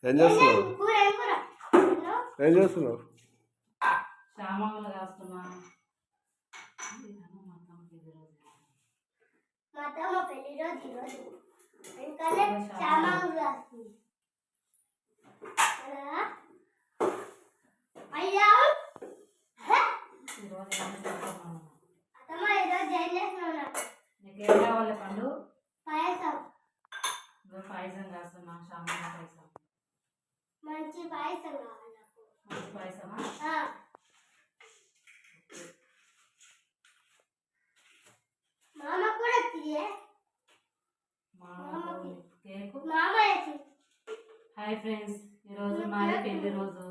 ఏం చేస్తున్నావు? ఏం చేస్తున్నావు? సామాన్లు కాస్తున్నా. నీకేం కావాలి పండు? పాయసం కాస్తున్నా. సామాన్ల పాయసం. మంచి పాయసం కావాలి నాకు. మంచి పాయసమా? మామ కూడా తీయే. కేకు. హాయ్ ఫ్రెండ్స్, ఈరోజు మాది పెళ్లి రోజు.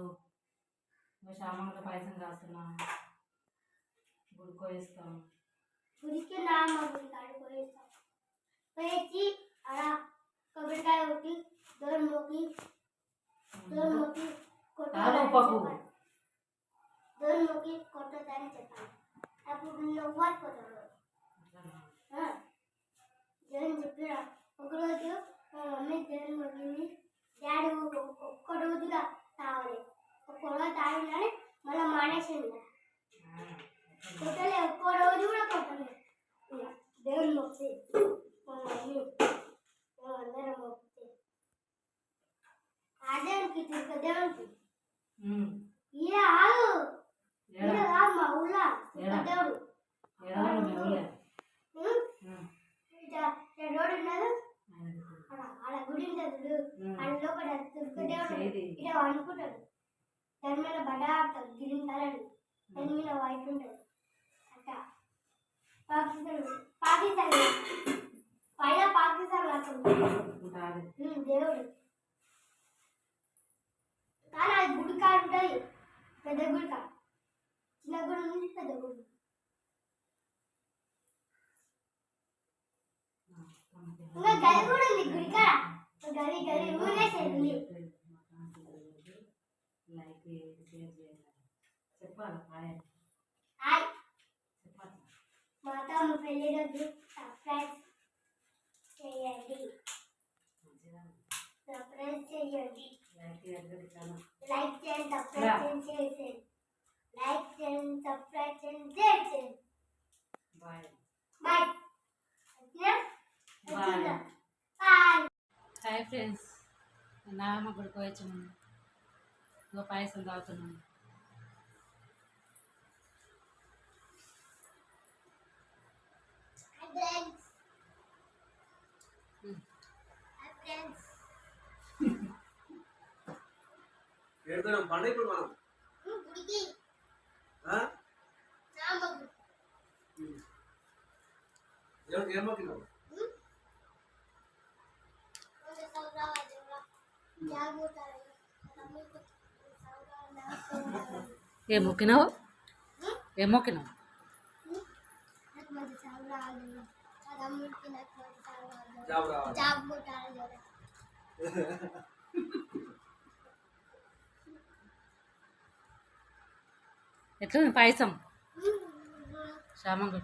సామాన్ల పాయసం కాస్తున్నా. గుడికో ఇస్తాం. గుడికి నామ గుడి కాడిపోయిస్తాం. పోయి అలా కొబ్బరికాయ ఒకటి దూరం మొక్కి కొట్టదని చెప్పాలి. అప్పుడు నువ్వు కొట్టాడు జగన్ చెప్పిరా. ఒకరోజు మా మమ్మీ జగన్ మొక్కింది. డాడీ ఒక్క రోజుగా తావాలి. ఒక్క రోజు తాగినాని మళ్ళీ మానేసింది. కొట్టలే, ఒక్క రోజు కూడా కొట్టలేదు. దేవుని మొక్కి మా మమ్మీ అందరం మొక్కితే ఆ దేవునికి తిరుగు దేవునికి ఇదే ఆగు మా ఊళ్ళో దేవుడు రోడ్డు ఉన్నది. ఆడ గుడి ఉంటుంది. అందులో కూడా తిరుగు దేవుడు ఇక అనుకుంటాడు. దాని మీద బట్ట ఆడతాడు. గ్రీన్ కలర్, దాని మీద వైట్ ఉంటుంది. అట్ట పాకిస్తాన్ పైన పాకిస్తాన్ రాస్తుంది దేవుడు. కానీ అది గుడి కాడు ఉంటుంది. పెద్ద గుడి కాదు, చిన్న గుడి నుంచి పెద్ద గుడి. ఇంకా గది కూడా ఉంది గుడి కాడ. గది గది ఊరేసేది. హాయ్ మాతో పెళ్లి రోజు సర్ప్రైజ్ చేయండి. సర్ప్రైజ్ చేయండి. లైక్ చేయండి, సబ్స్క్రైబ్ చేయండి. లైక్ చేయండి, సబ్స్క్రైబ్ చేయండి. Bye bye bye. Hi friends, నాన్న గుడికి వచ్చాను. పాయసం తాగుతున్నాను. పండుగ ఇప్పుడు మనం ఏం మొక్కినావు? ఏం మొక్కినావు? ఏం మొక్కినావు? ఎట్లా పాయసం? శ్యామంగుడు